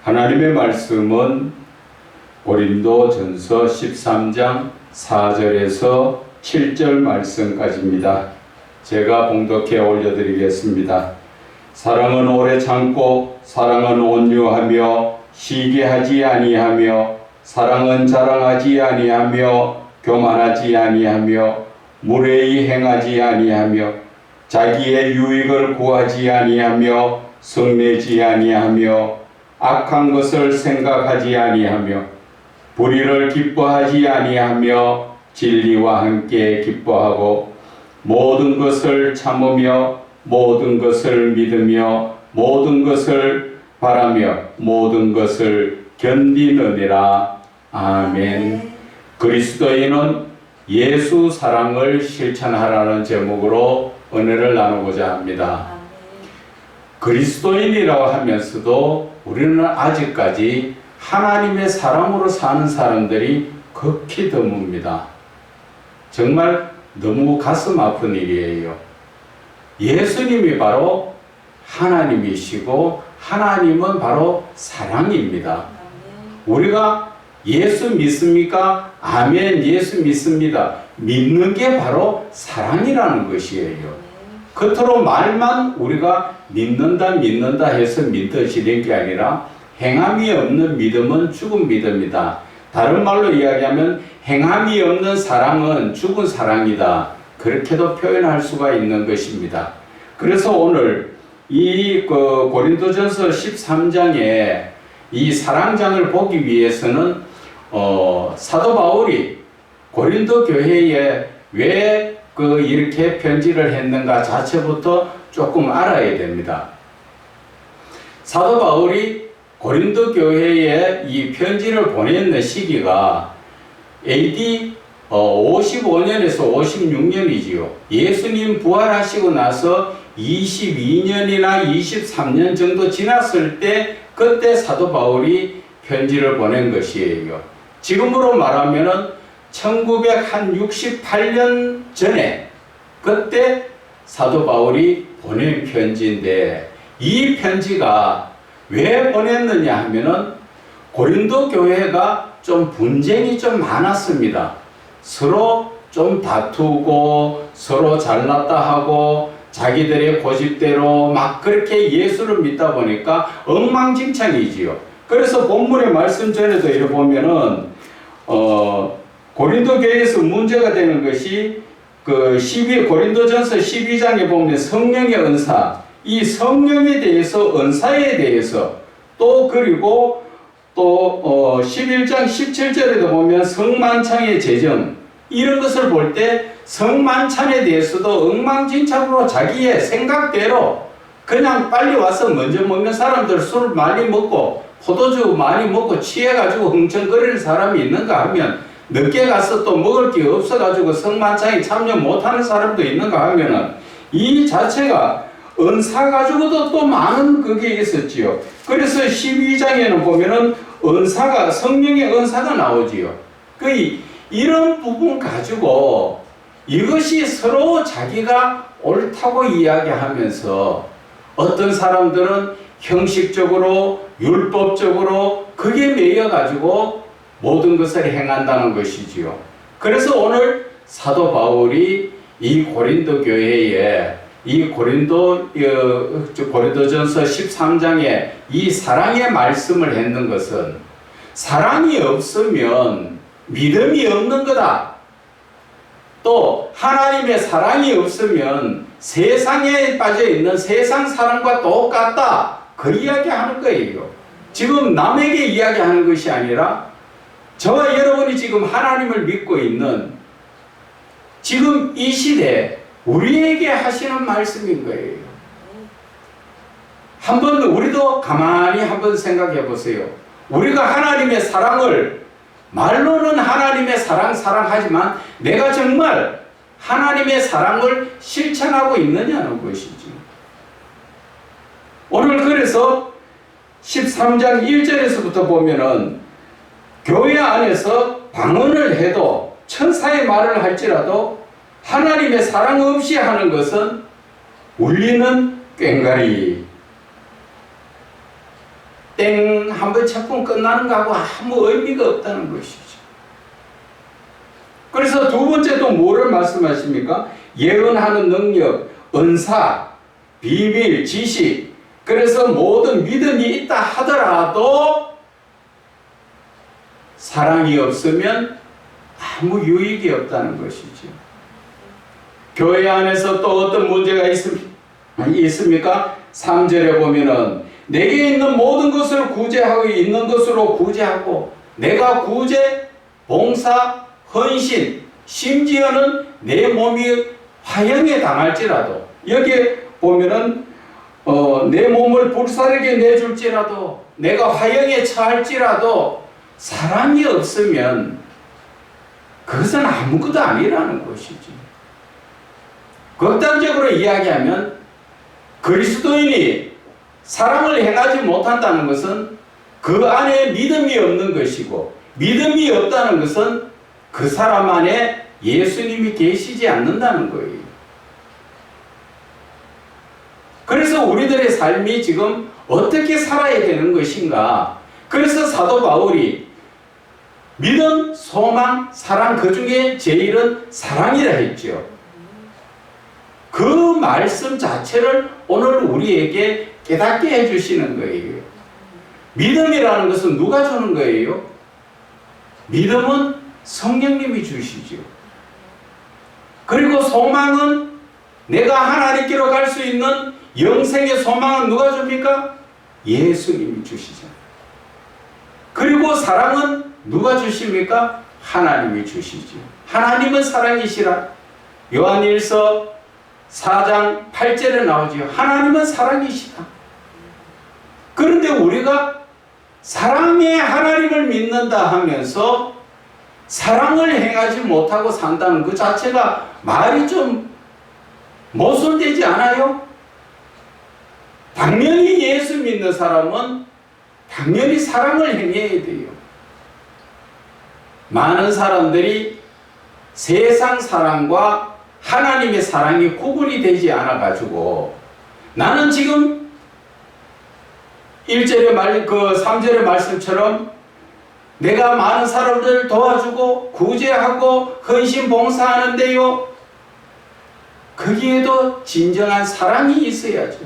하나님의 말씀은 고린도전서 13장 4절에서 7절 말씀까지입니다. 제가 봉독해 올려드리겠습니다. 사랑은 오래 참고 사랑은 온유하며 시기하지 아니하며 사랑은 자랑하지 아니하며 교만하지 아니하며 무례히 행하지 아니하며 자기의 유익을 구하지 아니하며 성내지 아니하며 악한 것을 생각하지 아니하며 불의를 기뻐하지 아니하며 진리와 함께 기뻐하고 모든 것을 참으며 모든 것을 믿으며 모든 것을 바라며 모든 것을 견디느니라. 아멘. 그리스도인은 예수 사랑을 실천하라는 제목으로 은혜를 나누고자 합니다. 그리스도인이라고 하면서도 우리는 아직까지 하나님의 사람으로 사는 사람들이 극히 드뭅니다. 정말 너무 가슴 아픈 일이에요. 예수님이 바로 하나님이시고 하나님은 바로 사랑입니다. 우리가 예수 믿습니까? 아멘, 예수 믿습니다. 믿는 게 바로 사랑이라는 것이에요. 겉으로 말만 우리가 믿는다 해서 믿어지는 게 아니라 행함이 없는 믿음은 죽은 믿음이다. 다른 말로 이야기하면 행함이 없는 사랑은 죽은 사랑이다. 그렇게도 표현할 수가 있는 것입니다. 그래서 오늘 이 고린도전서 13장에 이 사랑장을 보기 위해서는 사도 바울이 고린도 교회에 왜 이렇게 편지를 했는가 자체부터 조금 알아야 됩니다. 사도 바울이 고린도 교회에 이 편지를 보냈는 시기가 AD 55년에서 56년이지요. 예수님 부활하시고 나서 22년이나 23년 정도 지났을 때 그때 사도 바울이 편지를 보낸 것이에요. 지금으로 말하면은 1968년 전에 그때 사도 바울이 보낸 편지인데 이 편지가 왜 보냈느냐 하면은 고린도 교회가 좀 분쟁이 좀 많았습니다. 서로 좀 다투고 서로 잘났다 하고 자기들의 고집대로 막 그렇게 예수를 믿다 보니까 엉망진창이지요. 그래서 본문의 말씀 전에도 이렇게 보면은 고린도 교회에서 문제가 되는 것이 고린도전서 12장에 보면 성령의 은사, 이 성령에 대해서 은사에 대해서 또 그리고 또 11장 17절에도 보면 성만찬의 재정 이런 것을 볼 때 성만찬에 대해서도 엉망진창으로 자기의 생각대로 그냥 빨리 와서 먼저 먹는 사람들 술 많이 먹고 포도주 많이 먹고 취해가지고 흥청거리는 사람이 있는가 하면 늦게 가서 또 먹을 게 없어가지고 성만찬에 참여 못하는 사람도 있는가 하면은 이 자체가 은사 가지고도 또 많은 그게 있었지요. 그래서 12장에는 보면은 은사가 성령의 은사가 나오지요. 이런 부분 가지고 이것이 서로 자기가 옳다고 이야기하면서 어떤 사람들은 형식적으로 율법적으로 그게 매여가지고 모든 것을 행한다는 것이지요. 그래서 오늘 사도 바울이 이 고린도 교회에 이 고린도전서 13장에 이 사랑의 말씀을 했는 것은 사랑이 없으면 믿음이 없는 거다. 또 하나님의 사랑이 없으면 세상에 빠져있는 세상 사람과 똑같다. 그 이야기하는 거예요. 지금 남에게 이야기하는 것이 아니라 저와 여러분이 지금 하나님을 믿고 있는 지금 이 시대에 우리에게 하시는 말씀인 거예요. 한번 우리도 가만히 한번 생각해 보세요. 우리가 하나님의 사랑을 말로는 하나님의 사랑하지만 내가 정말 하나님의 사랑을 실천하고 있느냐는 것이죠. 오늘 그래서 13장 1절에서부터 보면은 교회 안에서 방언을 해도 천사의 말을 할지라도 하나님의 사랑 없이 하는 것은 울리는 꽹과리 땡 한번 작품 끝나는 거하고 아무 의미가 없다는 것이죠. 그래서 두 번째 또 뭐를 말씀하십니까? 예언하는 능력, 은사, 비밀, 지식. 그래서 모든 믿음이 있다 하더라도 사랑이 없으면 아무 유익이 없다는 것이죠. 교회 안에서 또 어떤 문제가 있습니까? 3절에 보면은 내게 있는 모든 것을 구제하고 있는 것으로 구제하고 내가 구제, 봉사, 헌신, 심지어는 내 몸이 화형에 당할지라도 여기에 보면은 내 몸을 불사르게 내줄지라도 내가 화형에 처할지라도 사랑이 없으면 그것은 아무것도 아니라는 것이지. 극단적으로 이야기하면 그리스도인이 사랑을 행하지 못한다는 것은 그 안에 믿음이 없는 것이고 믿음이 없다는 것은 그 사람 안에 예수님이 계시지 않는다는 거예요. 그래서 우리들의 삶이 지금 어떻게 살아야 되는 것인가? 그래서 사도 바울이 믿음, 소망, 사랑 그 중에 제일은 사랑이라 했죠. 그 말씀 자체를 오늘 우리에게 깨닫게 해주시는 거예요. 믿음이라는 것은 누가 주는 거예요? 믿음은 성령님이 주시죠. 그리고 소망은 내가 하나님께로 갈 수 있는 영생의 소망은 누가 줍니까? 예수님이 주시잖아요. 그리고 사랑은 누가 주십니까? 하나님이 주시죠. 하나님은 사랑이시라. 요한일서 4장 8절에 나오죠. 하나님은 사랑이시다. 그런데 우리가 사랑의 하나님을 믿는다 하면서 사랑을 행하지 못하고 산다는 그 자체가 말이 좀 모순되지 않아요? 당연히 예수 믿는 사람은 당연히 사랑을 행해야 돼요. 많은 사람들이 세상 사랑과 하나님의 사랑이 구분이 되지 않아가지고 나는 지금 1절의 3절의 말씀처럼 내가 많은 사람들 도와주고 구제하고 헌신 봉사하는데요. 거기에도 진정한 사랑이 있어야죠.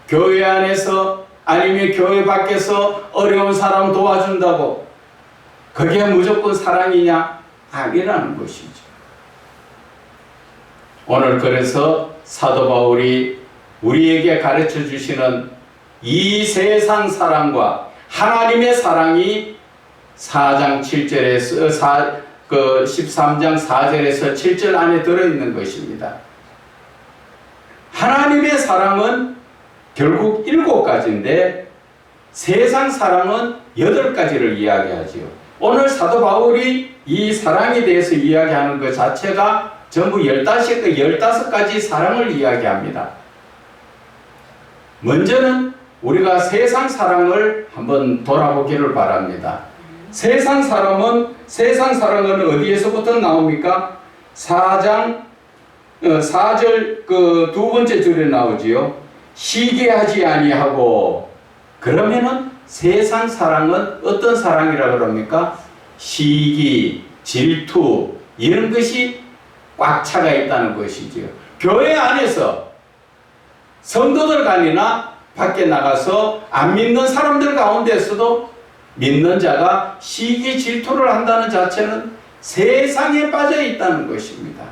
교회 안에서 아니면 교회 밖에서 어려운 사람 도와준다고 그게 무조건 사랑이냐? 아니라는 것이죠. 오늘 그래서 사도 바울이 우리에게 가르쳐 주시는 이 세상 사랑과 하나님의 사랑이 4장 7절에서 13장 4절에서 7절 안에 들어있는 것입니다. 하나님의 사랑은 결국 7가지인데 세상 사랑은 8가지를 이야기하지요. 오늘 사도 바울이 이 사랑에 대해서 이야기하는 것 자체가 전부 15가지 사랑을 이야기합니다. 먼저는 우리가 세상 사랑을 한번 돌아보기를 바랍니다. 세상 사랑은 어디에서부터 나옵니까? 4장 4절 두 번째 줄에 나오지요. 시기하지 아니하고. 그러면은 세상 사랑은 어떤 사랑이라 그럽니까? 시기, 질투 이런 것이 꽉 차가 있다는 것이지요. 교회 안에서 성도들 간이나 밖에 나가서 안 믿는 사람들 가운데서도 믿는 자가 시기 질투를 한다는 자체는 세상에 빠져 있다는 것입니다.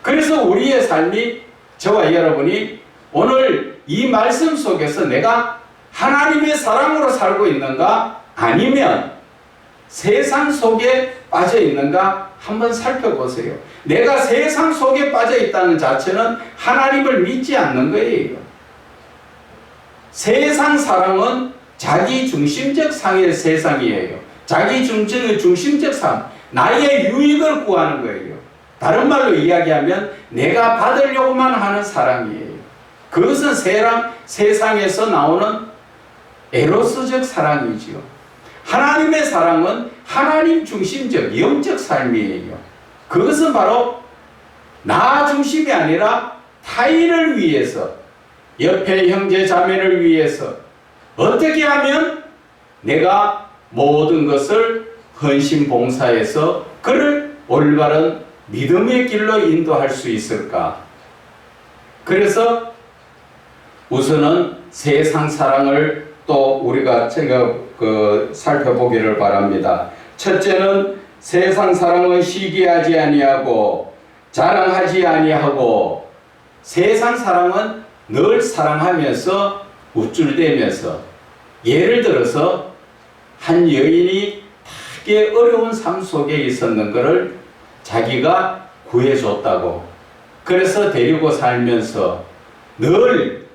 그래서 우리의 삶이 저와 여러분이 오늘 이 말씀 속에서 내가 하나님의 사랑으로 살고 있는가 아니면 세상 속에 빠져 있는가 한번 살펴보세요. 내가 세상 속에 빠져 있다는 자체는 하나님을 믿지 않는 거예요. 세상 사랑은 자기 중심적 상의 세상이에요. 자기 중심적 삶, 나의 유익을 구하는 거예요. 다른 말로 이야기하면 내가 받으려고만 하는 사랑이에요. 그것은 세상에서 나오는 에로스적 사랑이지요. 하나님의 사랑은 하나님 중심적 영적 삶이에요. 그것은 바로 나 중심이 아니라 타인을 위해서 옆에 형제 자매를 위해서 어떻게 하면 내가 모든 것을 헌신 봉사해서 그를 올바른 믿음의 길로 인도할 수 있을까? 그래서 우선은 세상 사랑을 또 우리가 살펴보기를 바랍니다. 첫째는 세상 사랑은 시기하지 아니하고 자랑하지 아니하고, 세상 사랑은 늘 사랑하면서 우쭐대면서, 예를 들어서 한 여인이 되게 어려운 삶 속에 있었는 것을 자기가 구해줬다고, 그래서 데리고 살면서 늘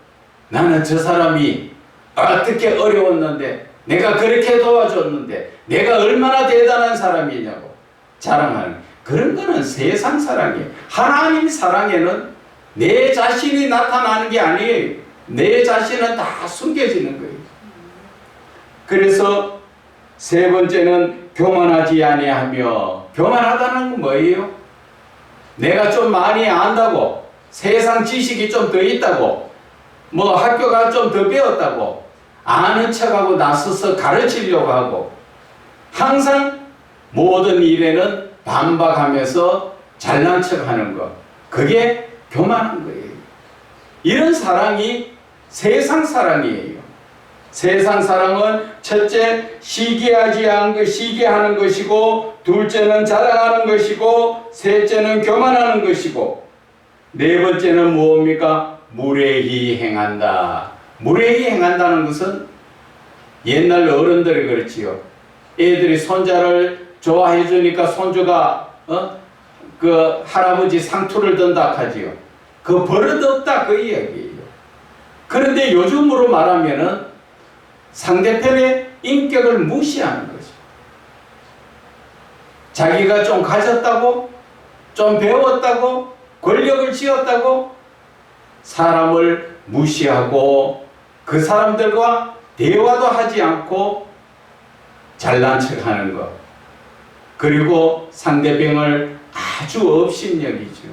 나는 저 사람이 어떻게 어려웠는데, 내가 그렇게 도와줬는데 내가 얼마나 대단한 사람이냐고 자랑하는, 그런 거는 세상 사랑이에요. 하나님 사랑에는 내 자신이 나타나는 게 아니에요. 내 자신은 다 숨겨지는 거예요. 그래서 세 번째는 교만하지 아니하며, 교만하다는 건 뭐예요? 내가 좀 많이 안다고, 세상 지식이 좀 더 있다고, 뭐 학교가 좀 더 배웠다고 아는 척하고 나서서 가르치려고 하고, 항상 모든 일에는 반박하면서 잘난 척하는 것, 그게 교만한 거예요. 이런 사랑이 세상 사랑이에요. 세상 사랑은 첫째 시기하는 것이고, 둘째는 자랑하는 것이고, 셋째는 교만하는 것이고, 네 번째는 무엇입니까? 무례히 행한다. 무례히 행한다는 것은 옛날 어른들이 그렇지요. 애들이 손자를 좋아해 주니까 손주가 그 할아버지 상투를 든다 하지요. 그 버릇 없다 그 이야기예요. 그런데 요즘으로 말하면은 상대편의 인격을 무시하는 거죠. 자기가 좀 가졌다고, 좀 배웠다고, 권력을 쥐었다고 사람을 무시하고 그 사람들과 대화도 하지 않고 잘난 척하는 것, 그리고 상대방을 아주 업신여기죠.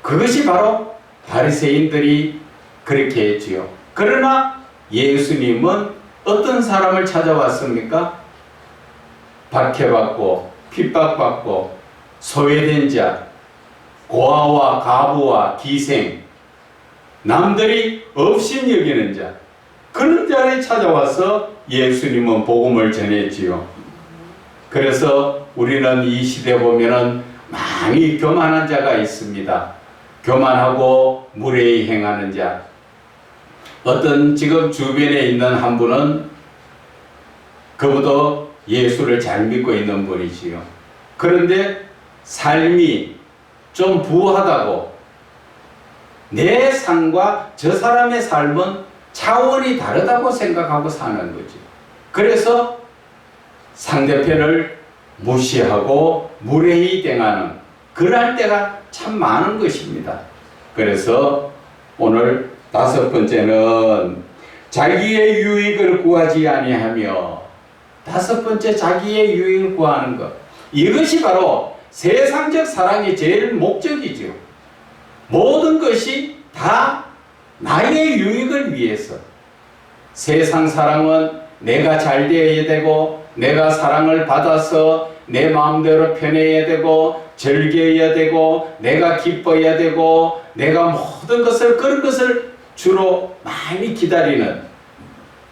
그것이 바로 바리새인들이 그렇게 했지요. 그러나 예수님은 어떤 사람을 찾아왔습니까? 박해받고 핍박받고 소외된 자, 고아와 가부와 기생, 남들이 업신여기는 자, 그런 자를 찾아와서 예수님은 복음을 전했지요. 그래서 우리는 이 시대 보면은 많이 교만한 자가 있습니다. 교만하고 무례히 행하는 자. 어떤 지금 주변에 있는 한 분은 그보다 예수를 잘 믿고 있는 분이지요. 그런데 삶이 좀 부하다고, 내 삶과 저 사람의 삶은 차원이 다르다고 생각하고 사는 거지. 그래서 상대편을 무시하고 무례히 대하는 그럴 때가 참 많은 것입니다. 그래서 오늘 다섯 번째는 자기의 유익을 구하지 아니하며, 다섯 번째 자기의 유익을 구하는 것, 이것이 바로 세상적 사랑의 제일 목적이죠. 모든 것이 다 나의 유익을 위해서. 세상 사랑은 내가 잘 되어야 되고, 내가 사랑을 받아서 내 마음대로 편해야 되고, 즐겨야 되고, 내가 기뻐야 되고, 내가 모든 것을, 그런 것을 주로 많이 기다리는,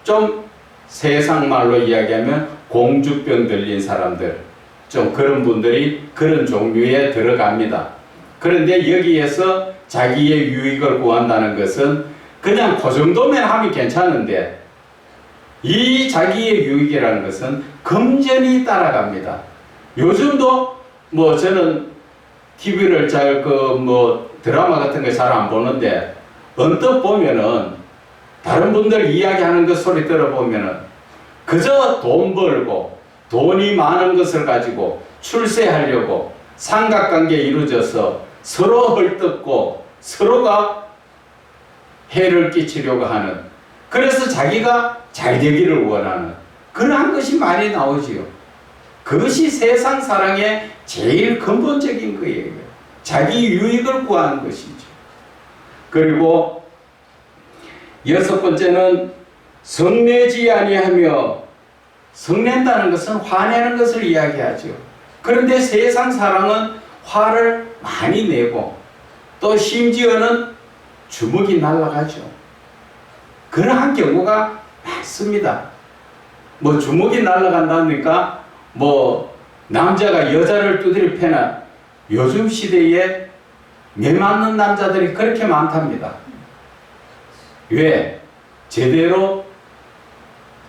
좀 세상 말로 이야기하면 공주병 들린 사람들, 좀 그런 분들이 그런 종류에 들어갑니다. 그런데 여기에서 자기의 유익을 구한다는 것은 그냥 그 정도면 하면 괜찮은데, 이 자기의 유익이라는 것은 금전이 따라갑니다. 요즘도 뭐 저는 TV를 드라마 같은 거 잘 안 보는데, 언뜻 보면은 다른 분들 이야기하는 그 소리 들어보면은 그저 돈 벌고 돈이 많은 것을 가지고 출세하려고 삼각관계 이루어져서 서로 헐뜯고 서로가 해를 끼치려고 하는, 그래서 자기가 잘 되기를 원하는 그러한 것이 많이 나오지요. 그것이 세상 사랑의 제일 근본적인 거예요. 자기 유익을 구하는 것이죠. 그리고 여섯 번째는 성내지 아니하며, 성낸다는 것은 화내는 것을 이야기하죠. 그런데 세상 사람은 화를 많이 내고 또 심지어는 주먹이 날아가죠. 그러한 경우가 많습니다. 뭐 주먹이 날아간다니까 뭐 남자가 여자를 두드려 패나, 요즘 시대에 매 맞는 남자들이 그렇게 많답니다. 왜? 제대로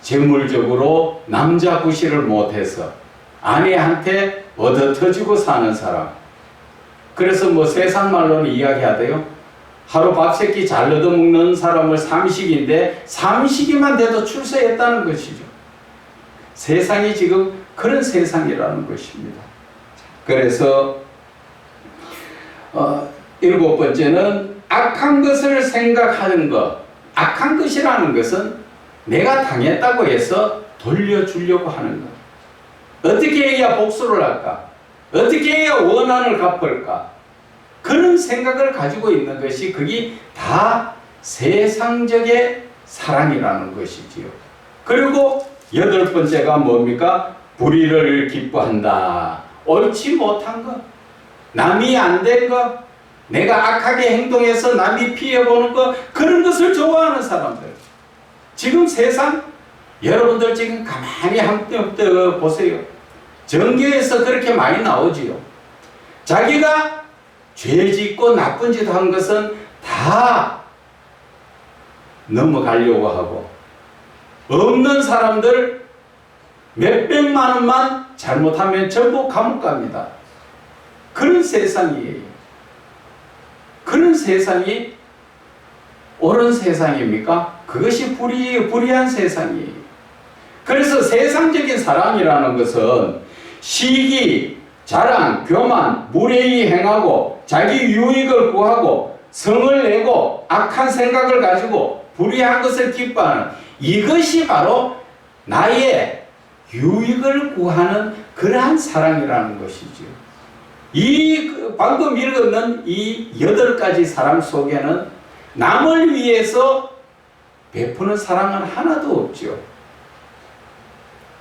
재물적으로 남자 구실을 못해서 아내한테 얻어터지고 사는 사람. 그래서 뭐 세상 말로는 이야기하대요. 하루 밥 세끼 잘 얻어먹는 사람을 삼식인데 삼식이만 돼도 출세했다는 것이죠. 세상이 지금 그런 세상이라는 것입니다. 그래서 일곱 번째는 악한 것을 생각하는 것. 악한 것이라는 것은 내가 당했다고 해서 돌려주려고 하는 것. 어떻게 해야 복수를 할까? 어떻게 해야 원한을 갚을까? 그런 생각을 가지고 있는 것이, 그게 다 세상적의 사랑이라는 것이지요. 그리고 여덟 번째가 뭡니까? 불의를 기뻐한다. 옳지 못한 것, 남이 안 된 것, 내가 악하게 행동해서 남이 피해보는 것, 그런 것을 좋아하는 사람들. 지금 세상, 여러분들 지금 가만히 한번 보세요. 정교에서 그렇게 많이 나오지요. 자기가 죄 짓고 나쁜 짓 한 것은 다 넘어가려고 하고, 없는 사람들 몇백만 원만 잘못하면 전부 감옥 갑니다. 그런 세상이에요. 그런 세상이 옳은 세상입니까? 그것이 불의한 세상이에요. 그래서 세상적인 사랑이라는 것은 시기, 자랑, 교만, 무례히 행하고 자기 유익을 구하고 성을 내고 악한 생각을 가지고 불의한 것을 기뻐하는, 이것이 바로 나의 유익을 구하는 그러한 사랑이라는 것이죠. 이 방금 읽었는 이 8가지 사랑 속에는 남을 위해서 베푸는 사랑은 하나도 없죠.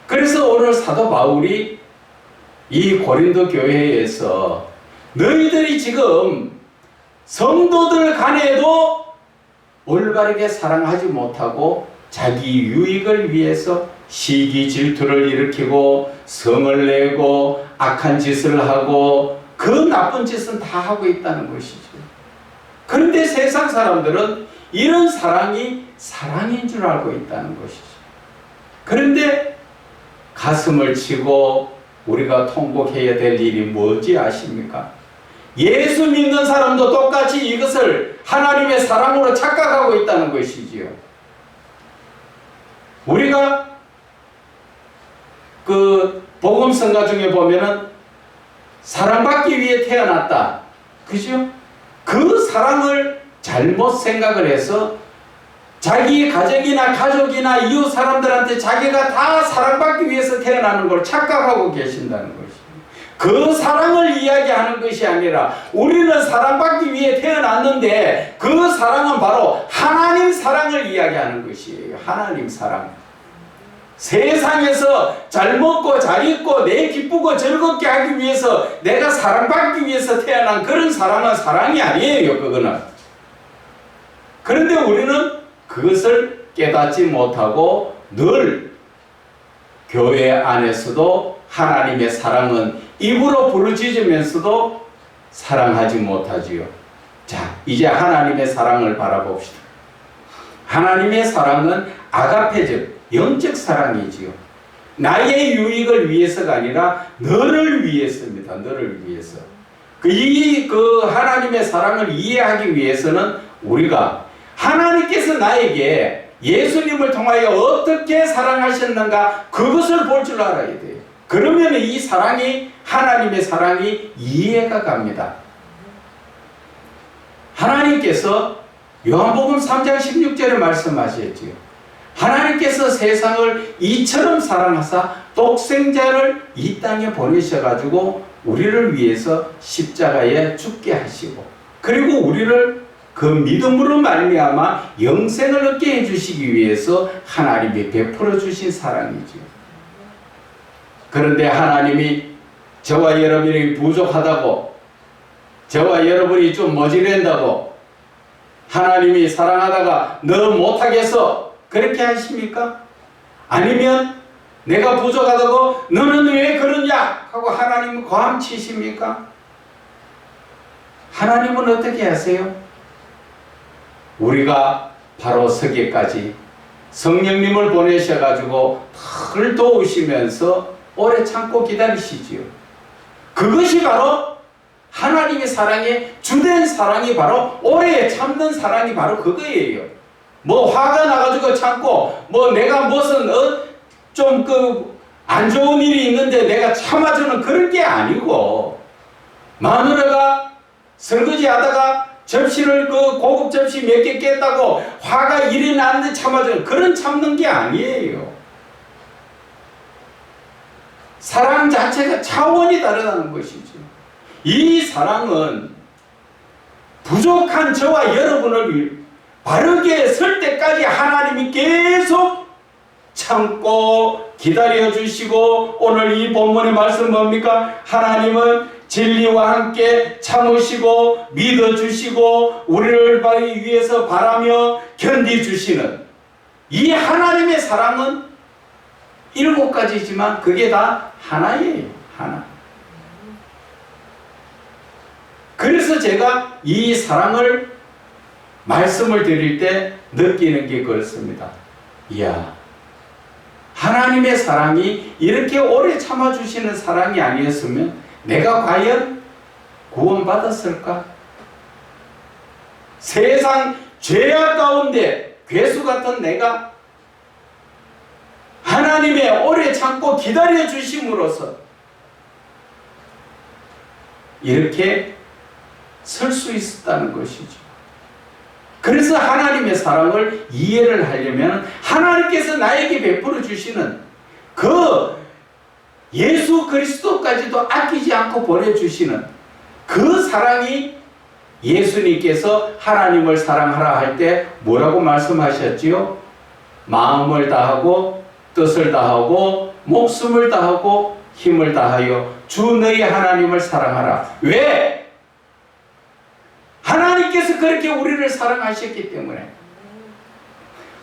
그래서 오늘 사도 바울이 이 고린도 교회에서 너희들이 지금 성도들 간에도 올바르게 사랑하지 못하고 자기 유익을 위해서 시기 질투를 일으키고 성을 내고 악한 짓을 하고 그 나쁜 짓은 다 하고 있다는 것이죠. 그런데 세상 사람들은 이런 사랑이 사랑인 줄 알고 있다는 것이죠. 그런데 가슴을 치고 우리가 통곡해야 될 일이 뭔지 아십니까? 예수 믿는 사람도 똑같이 이것을 하나님의 사랑으로 착각하고 있다는 것이지요. 우리가 그 복음성가 중에 보면은 사랑받기 위해 태어났다. 그죠? 그 사랑을 잘못 생각을 해서 자기 가정이나 가족이나 이웃 사람들한테 자기가 다 사랑받기 위해서 태어나는 걸 착각하고 계신다는 것이에요. 그 사랑을 이야기하는 것이 아니라 우리는 사랑받기 위해 태어났는데 그 사랑은 바로 하나님 사랑을 이야기하는 것이에요. 하나님 사랑. 세상에서 잘 먹고 잘 입고 내 기쁘고 즐겁게 하기 위해서 내가 사랑받기 위해서 태어난 그런 사랑은 사랑이 아니에요. 그거는. 그런데 우리는 그것을 깨닫지 못하고 늘 교회 안에서도 하나님의 사랑은 입으로 부르짖으면서도 사랑하지 못하지요. 자, 이제 하나님의 사랑을 바라봅시다. 하나님의 사랑은 아가페적, 영적 사랑이지요. 나의 유익을 위해서가 아니라 너를 위해서입니다. 너를 위해서. 그 하나님의 사랑을 이해하기 위해서는 우리가 하나님께서 나에게 예수님을 통하여 어떻게 사랑하셨는가 그것을 볼 줄 알아야 돼요. 그러면 이 사랑이, 하나님의 사랑이 이해가 갑니다. 하나님께서 요한복음 3장 16절에 말씀하셨지요. 하나님께서 세상을 이처럼 사랑하사 독생자를 이 땅에 보내셔가지고 우리를 위해서 십자가에 죽게 하시고 그리고 우리를 그 믿음으로 말미암아 영생을 얻게 해주시기 위해서 하나님이 베풀어 주신 사랑이죠. 그런데 하나님이 저와 여러분이 부족하다고, 저와 여러분이 좀 모질랜다고 하나님이 사랑하다가 너 못하겠어 그렇게 하십니까? 아니면 내가 부족하다고 너는 왜 그러냐 하고 하나님은 고함치십니까? 하나님은 어떻게 하세요? 우리가 바로 서기까지 성령님을 보내셔가지고 늘 도우시면서 오래 참고 기다리시지요. 그것이 바로 하나님의 사랑의 주된 사랑이 바로 오래 참는 사랑이 바로 그거예요. 뭐 화가 나가지고 참고 뭐 내가 무슨 좀 안 좋은 일이 있는데 내가 참아주는 그런 게 아니고, 마누라가 설거지 하다가 접시를 고급 접시 몇 개 깼다고 화가 일이 나는데 참아주는 그런 참는 게 아니에요. 사랑 자체가 차원이 다르다는 것이죠. 이 사랑은 부족한 저와 여러분을 바르게 설 때까지 하나님이 계속 참고 기다려주시고, 오늘 이 본문의 말씀 뭡니까? 하나님은 진리와 함께 참으시고 믿어주시고 우리를 위해서 바라며 견디주시는 이 하나님의 사랑은 7가지지만 그게 다 하나예요. 하나. 그래서 제가 이 사랑을 말씀을 드릴 때 느끼는 게 그렇습니다. 이야, 하나님의 사랑이 이렇게 오래 참아주시는 사랑이 아니었으면 내가 과연 구원받았을까? 세상 죄악 가운데 괴수 같은 내가 하나님의 오래 참고 기다려 주심으로써 이렇게 설 수 있었다는 것이죠. 그래서 하나님의 사랑을 이해를 하려면 하나님께서 나에게 베풀어 주시는 그 예수 그리스도까지도 아끼지 않고 보내주시는 그 사랑이, 예수님께서 하나님을 사랑하라 할 때 뭐라고 말씀하셨지요? 마음을 다하고 뜻을 다하고 목숨을 다하고 힘을 다하여 주 너희 하나님을 사랑하라. 왜? 하나님께서 그렇게 우리를 사랑하셨기 때문에.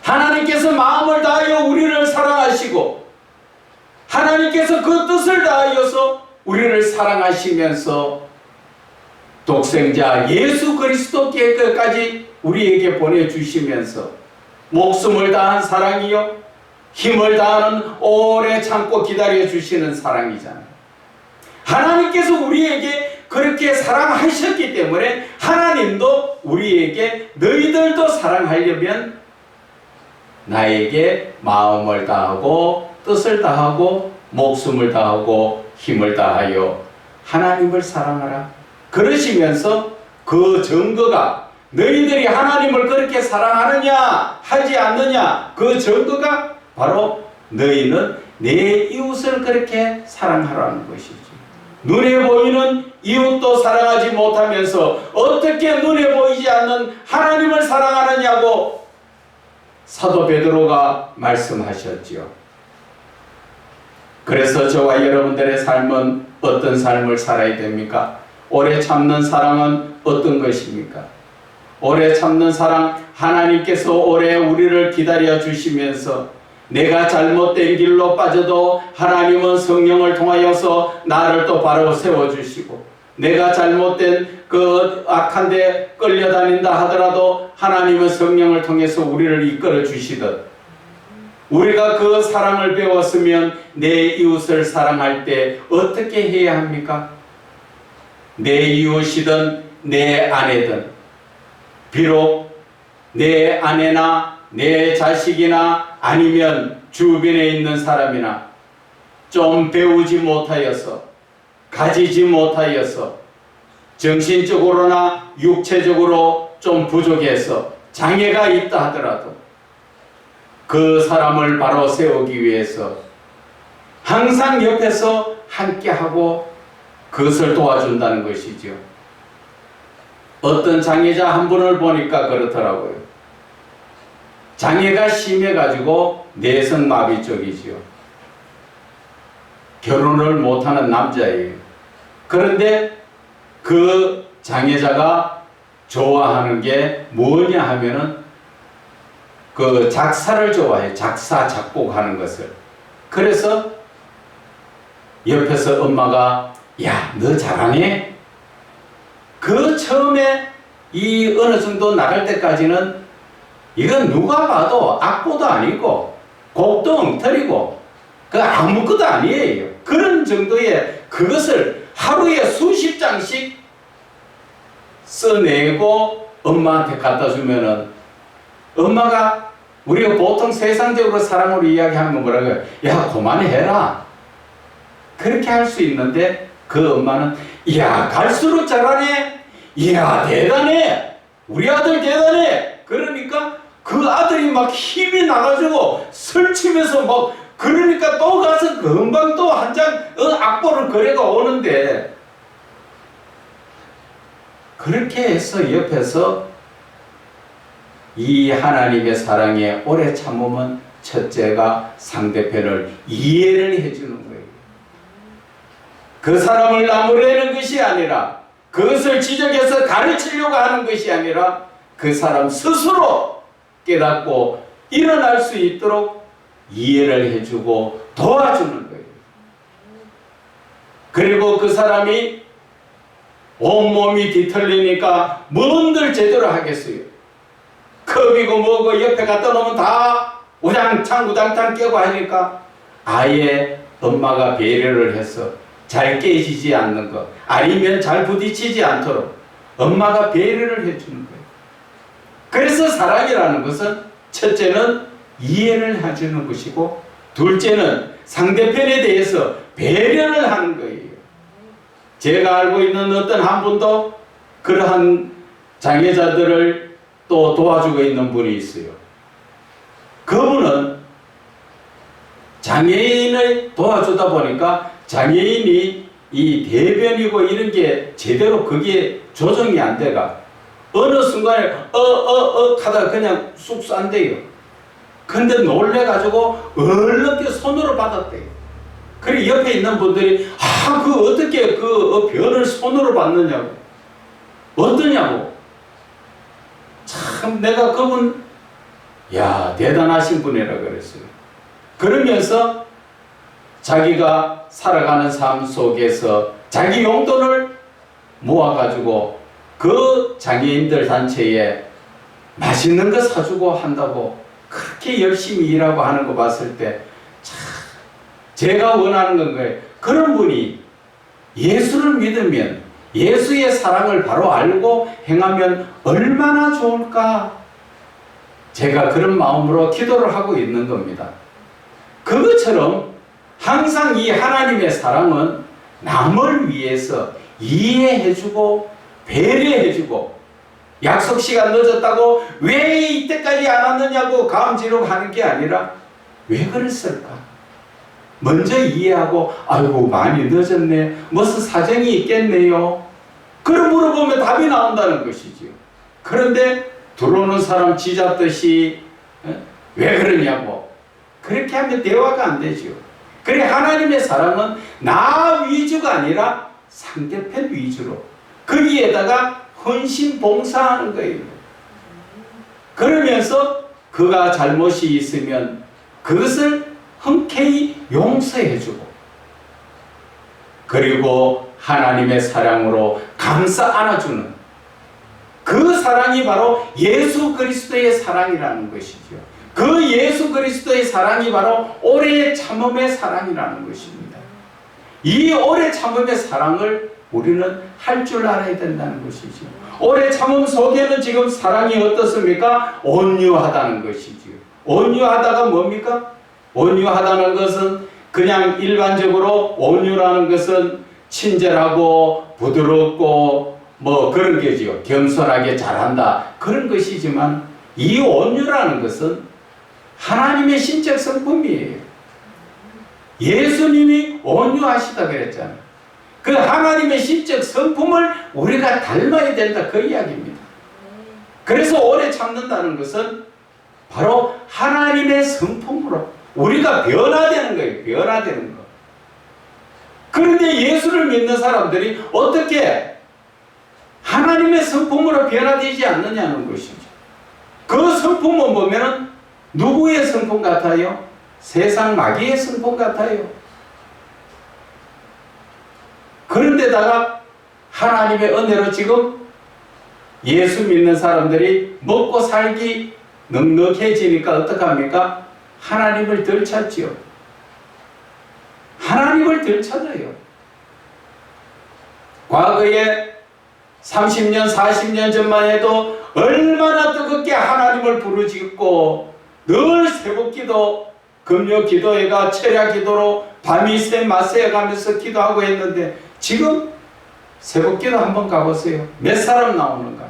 하나님께서 마음을 다하여 우리를 사랑하시고 하나님께서 그 뜻을 다하여서 우리를 사랑하시면서 독생자 예수 그리스도께까지 우리에게 보내주시면서 목숨을 다한 사랑이요 힘을 다하는 오래 참고 기다려주시는 사랑이잖아요. 하나님께서 우리에게 그렇게 사랑하셨기 때문에 하나님도 우리에게 너희들도 사랑하려면 나에게 마음을 다하고 뜻을 다하고 목숨을 다하고 힘을 다하여 하나님을 사랑하라. 그러시면서 그 증거가, 너희들이 하나님을 그렇게 사랑하느냐 하지 않느냐, 그 증거가 바로 너희는 내 이웃을 그렇게 사랑하라는 것이죠. 눈에 보이는 이웃도 사랑하지 못하면서 어떻게 눈에 보이지 않는 하나님을 사랑하느냐고 사도 베드로가 말씀하셨지요. 그래서 저와 여러분들의 삶은 어떤 삶을 살아야 됩니까? 오래 참는 사랑은 어떤 것입니까? 오래 참는 사랑, 하나님께서 오래 우리를 기다려 주시면서 내가 잘못된 길로 빠져도 하나님은 성령을 통하여서 나를 또 바로 세워주시고, 내가 잘못된 그 악한 데 끌려다닌다 하더라도 하나님은 성령을 통해서 우리를 이끌어 주시듯, 우리가 그 사랑을 배웠으면 내 이웃을 사랑할 때 어떻게 해야 합니까? 내 이웃이든 내 아내든, 비록 내 아내나 내 자식이나 아니면 주변에 있는 사람이나 좀 배우지 못하여서, 가지지 못하여서, 정신적으로나 육체적으로 좀 부족해서 장애가 있다 하더라도 그 사람을 바로 세우기 위해서 항상 옆에서 함께하고 그것을 도와준다는 것이죠. 어떤 장애자 한 분을 보니까 그렇더라고요. 장애가 심해가지고 내성마비 쪽이지요. 결혼을 못하는 남자예요. 그런데 그 장애자가 좋아하는 게 뭐냐 하면은 그 작사를 좋아해요. 작사, 작곡하는 것을. 그래서 옆에서 엄마가 야, 너 잘하네? 그 처음에 이 어느 정도 나갈 때까지는 이건 누가 봐도 악보도 아니고 곡도 엉터리고 그 아무것도 아니에요. 그런 정도의 그것을 하루에 수십 장씩 써내고 엄마한테 갖다 주면은 엄마가 우리가 보통 세상적으로 사람으로 이야기하면 뭐라고 해요? 야, 그만해라. 그렇게 할 수 있는데 그 엄마는 이야, 갈수록 잘하네. 이야, 대단해. 우리 아들 대단해. 그러니까 그 아들이 막 힘이 나가지고 설치면서 막 그러니까 또 가서 금방 또 한 장 악보를 거래가 오는데 그렇게 해서 옆에서 이 하나님의 사랑에 오래 참으면 첫째가 상대편을 이해를 해주는 거예요. 그 사람을 나무라는 것이 아니라 그것을 지적해서 가르치려고 하는 것이 아니라 그 사람 스스로 깨닫고 일어날 수 있도록 이해를 해주고 도와주는 거예요. 그리고 그 사람이 온몸이 뒤틀리니까 뭔들 제대로 하겠어요. 컵이고 뭐고 옆에 갖다 놓으면 다 우당탕 깨고 하니까 아예 엄마가 배려를 해서 잘 깨지지 않는 것 아니면 잘 부딪히지 않도록 엄마가 배려를 해주는 거예요. 그래서 사랑이라는 것은 첫째는 이해를 해주는 것이고 둘째는 상대편에 대해서 배려를 하는 거예요. 제가 알고 있는 어떤 한 분도 그러한 장애자들을 또 도와주고 있는 분이 있어요. 그분은 장애인을 도와주다 보니까 장애인이 이 대변이고 이런 게 제대로 그게 조정이 안 돼가 어느 순간에 하다가 그냥 쑥 싼대요. 근데 놀래가지고 얼른 손으로 받았대요. 그리고 옆에 있는 분들이 그 어떻게 그 변을 손으로 받느냐고 어떠냐고 참 내가 그분 야 대단하신 분이라 그랬어요. 그러면서 자기가 살아가는 삶 속에서 자기 용돈을 모아가지고 그 장애인들 단체에 맛있는 거 사주고 한다고 그렇게 열심히 일하고 하는 거 봤을 때 참 제가 원하는 건 거예요. 그런 분이 예수를 믿으면 예수의 사랑을 바로 알고 행하면 얼마나 좋을까 제가 그런 마음으로 기도를 하고 있는 겁니다. 그것처럼 항상 이 하나님의 사랑은 남을 위해서 이해해주고 배려해주고 약속 시간 늦었다고 왜 이때까지 안 왔느냐고 감지로 하는 게 아니라 왜 그랬을까? 먼저 이해하고 아이고 많이 늦었네 무슨 사정이 있겠네요. 그럼 물어보면 답이 나온다는 것이지요. 그런데 들어오는 사람 쥐잡듯이 왜 그러냐고 그렇게 하면 대화가 안 되죠. 그래 하나님의 사랑은 나 위주가 아니라 상대편 위주로 거기에다가 헌신 봉사하는 거예요. 그러면서 그가 잘못이 있으면 그것을 흔쾌히 용서해주고 그리고 하나님의 사랑으로 감싸 안아주는 그 사랑이 바로 예수 그리스도의 사랑이라는 것이죠. 그 예수 그리스도의 사랑이 바로 오래 참음의 사랑이라는 것입니다. 이 오래 참음의 사랑을 우리는 할 줄 알아야 된다는 것이죠. 오래 참음 속에는 지금 사랑이 어떻습니까? 온유하다는 것이죠. 온유하다가 뭡니까? 온유하다는 것은 그냥 일반적으로 온유라는 것은 친절하고 부드럽고 뭐 그런 게지요. 겸손하게 잘한다 그런 것이지만 이 온유라는 것은 하나님의 신적 성품이에요. 예수님이 온유하시다 그랬잖아요. 그 하나님의 신적 성품을 우리가 닮아야 된다, 그 이야기입니다. 그래서 오래 참는다는 것은 바로 하나님의 성품으로 우리가 변화되는 거예요. 변화되는 거. 그런데 예수를 믿는 사람들이 어떻게 하나님의 성품으로 변화되지 않느냐는 것이죠. 그 성품은 보면은 누구의 성품 같아요? 세상 마귀의 성품 같아요. 그런데다가 하나님의 은혜로 지금 예수 믿는 사람들이 먹고 살기 넉넉해지니까 어떡합니까? 하나님을 덜 찾지요. 하나님을 덜 찾아요. 과거에 30년, 40년 전만 해도 얼마나 뜨겁게 하나님을 부르짖고 늘 새벽기도, 금요기도회가 철야기도로 밤이 새 맞새 가면서 기도하고 했는데 지금 새벽기도 한번 가보세요. 몇 사람 나오는가?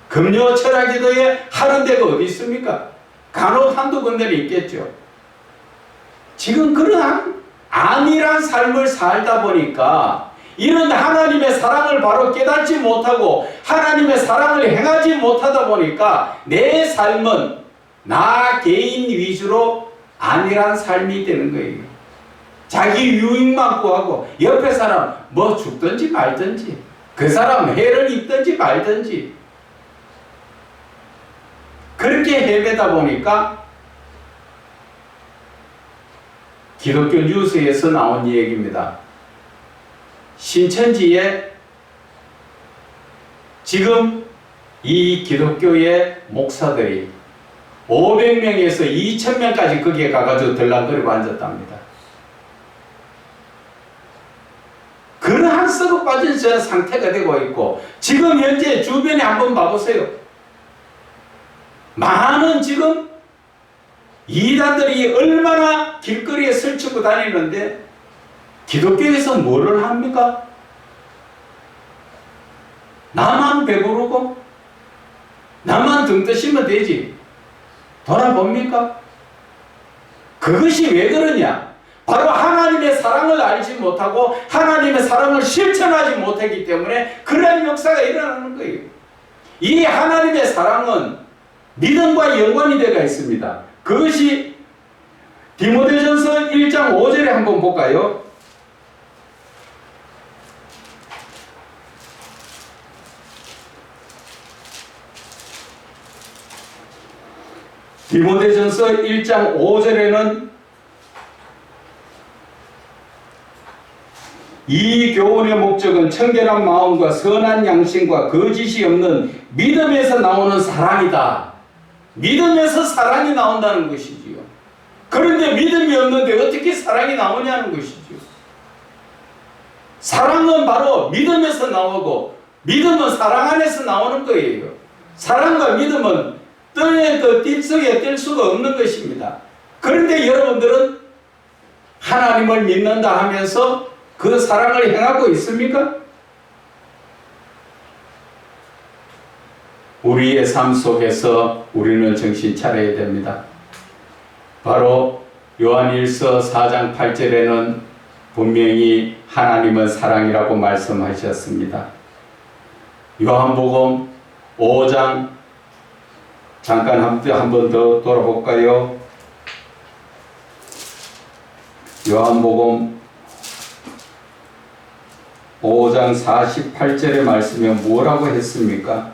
금요 철야기도에 하는 데가 어디 있습니까? 간혹 한두 군데는 있겠죠. 지금 그러한 안일한 삶을 살다 보니까 이런 하나님의 사랑을 바로 깨닫지 못하고 하나님의 사랑을 행하지 못하다 보니까 내 삶은 나 개인 위주로 안일한 삶이 되는 거예요. 자기 유익만 구하고 옆에 사람 뭐 죽든지 말든지 그 사람 해를 입든지 말든지 그렇게 헤매다 보니까 기독교 뉴스에서 나온 얘기입니다. 신천지에 지금 이 기독교의 목사들이 500명에서 2000명까지 거기에 가가지고 들락거리고 앉았답니다. 그러한 썩어 빠진 상태가 되고 있고 지금 현재 주변에 한번 봐보세요. 많은 지금 이단들이 얼마나 길거리에 설치고 다니는데 기독교에서 뭐를 합니까? 나만 배부르고 나만 등 뜨시면 되지. 돌아봅니까? 그것이 왜 그러냐? 바로 하나님의 사랑을 알지 못하고 하나님의 사랑을 실천하지 못했기 때문에 그런 역사가 일어나는 거예요. 이 하나님의 사랑은 믿음과 연관이 되어 있습니다. 그것이 디모데전서 1장 5절에 한번 볼까요? 디모데전서 1장 5절에는 이 교훈의 목적은 청결한 마음과 선한 양심과 거짓이 없는 믿음에서 나오는 사랑이다. 믿음에서 사랑이 나온다는 것이지요. 그런데 믿음이 없는데 어떻게 사랑이 나오냐는 것이지요. 사랑은 바로 믿음에서 나오고 믿음은 사랑 안에서 나오는 거예요. 사랑과 믿음은 뜰에 뜰 속에 뜰 수가 없는 것입니다. 그런데 여러분들은 하나님을 믿는다 하면서 그 사랑을 행하고 있습니까? 우리의 삶 속에서 우리는 정신 차려야 됩니다. 바로 요한일서 4장 8절에는 분명히 하나님은 사랑이라고 말씀하셨습니다. 요한복음 5장 잠깐 한 번 더 돌아볼까요? 요한복음 5장 48절의 말씀에 뭐라고 했습니까?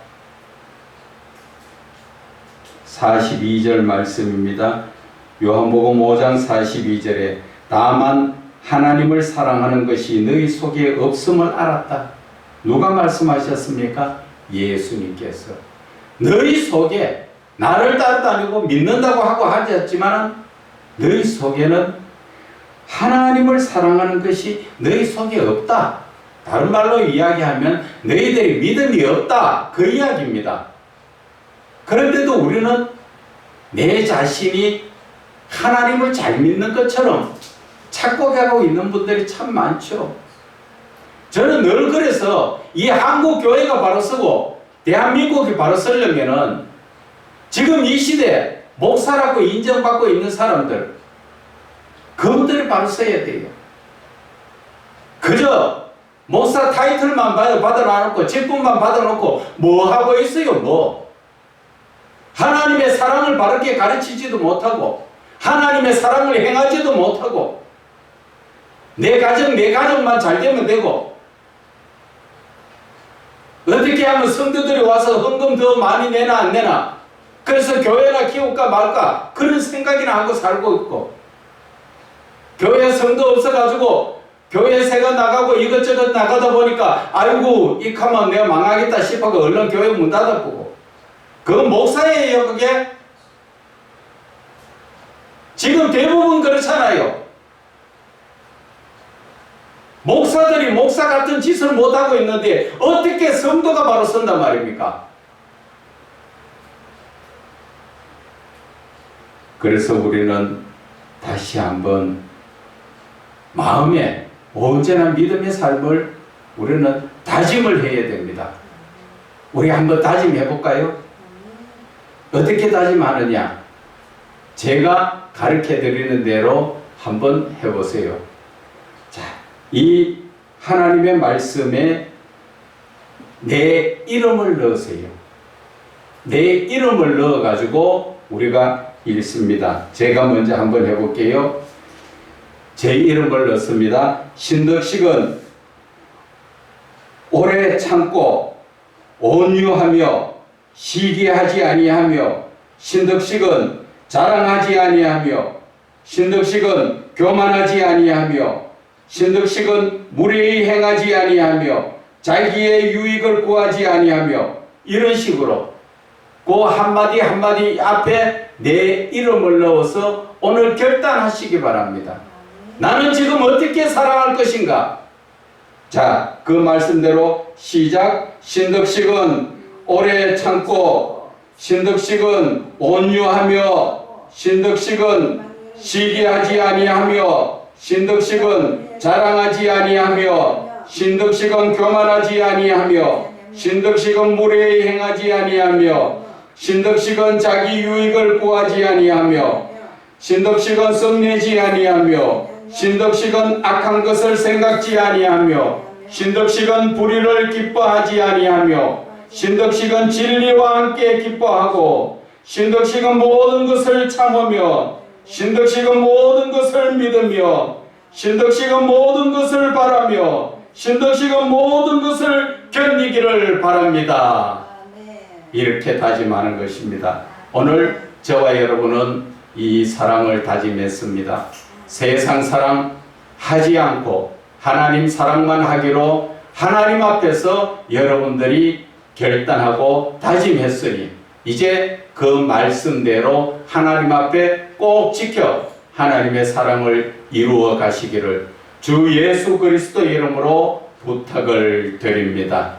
42절 말씀입니다. 요한복음 5장 42절에 다만 하나님을 사랑하는 것이 너희 속에 없음을 알았다. 누가 말씀하셨습니까? 예수님께서. 너희 속에 나를 따라다니고 믿는다고 하고 하셨지만 너희 속에는 하나님을 사랑하는 것이 너희 속에 없다. 다른 말로 이야기하면 너희들이 믿음이 없다. 그 이야기입니다. 그런데도 우리는 내 자신이 하나님을 잘 믿는 것처럼 착각하고 있는 분들이 참 많죠. 저는 늘 그래서 이 한국 교회가 바로 서고 대한민국이 바로 서려면은 지금 이 시대에 목사라고 인정받고 있는 사람들 그분들이 바로 서야 돼요. 그저 목사 타이틀만 받아놓고 직분만 받아놓고 뭐 하고 있어요? 뭐 하나님의 사랑을 바르게 가르치지도 못하고 하나님의 사랑을 행하지도 못하고 내 가정만 잘 되면 되고 어떻게 하면 성도들이 와서 헌금 더 많이 내나 안 내나 그래서 교회나 키울까 말까 그런 생각이나 하고 살고 있고 교회 성도 없어가지고 교회 새가 나가고 이것저것 나가다 보니까 아이고 이카면 내가 망하겠다 싶어서 얼른 교회 문 닫아보고 그건 목사예요. 그게 지금 대부분 그렇잖아요. 목사들이 목사 같은 짓을 못하고 있는데 어떻게 성도가 바로 선단 말입니까? 그래서 우리는 다시 한번 마음에 온전한 믿음의 삶을 우리는 다짐을 해야 됩니다. 우리 한번 다짐해 볼까요? 어떻게 다짐하느냐? 제가 가르쳐 드리는 대로 한번 해보세요. 자, 이 하나님의 말씀에 내 이름을 넣으세요. 내 이름을 넣어가지고 우리가 읽습니다. 제가 먼저 한번 해볼게요. 제 이름을 넣습니다. 신덕식은 오래 참고 온유하며 시기하지 아니하며 신덕식은 자랑하지 아니하며 신덕식은 교만하지 아니하며 신덕식은 무례히 행하지 아니하며 자기의 유익을 구하지 아니하며 이런 식으로 그 한마디 한마디 앞에 내 이름을 넣어서 오늘 결단하시기 바랍니다. 나는 지금 어떻게 살아갈 것인가? 자, 그 말씀대로 시작. 신덕식은 오래 참고 신덕식은 온유하며 신덕식은 시기하지 아니하며 신덕식은 자랑하지 아니하며 신덕식은 교만하지 아니하며 신덕식은 무례히 행하지 아니하며 신덕식은 자기 유익을 구하지 아니하며 신덕식은 썩내지 아니하며 신덕식은 악한 것을 생각지 아니하며 신덕식은 불의를 기뻐하지 아니하며 신덕식은 진리와 함께 기뻐하고 신덕식은 모든 것을 참으며 신덕식은 모든 것을 믿으며 신덕식은 모든 것을 바라며 신덕식은 모든 것을 견디기를 바랍니다. 이렇게 다짐하는 것입니다. 오늘 저와 여러분은 이 사랑을 다짐했습니다. 세상 사랑 하지 않고 하나님 사랑만 하기로 하나님 앞에서 여러분들이 결단하고 다짐했으니 이제 그 말씀대로 하나님 앞에 꼭 지켜 하나님의 사랑을 이루어 가시기를 주 예수 그리스도 이름으로 부탁을 드립니다.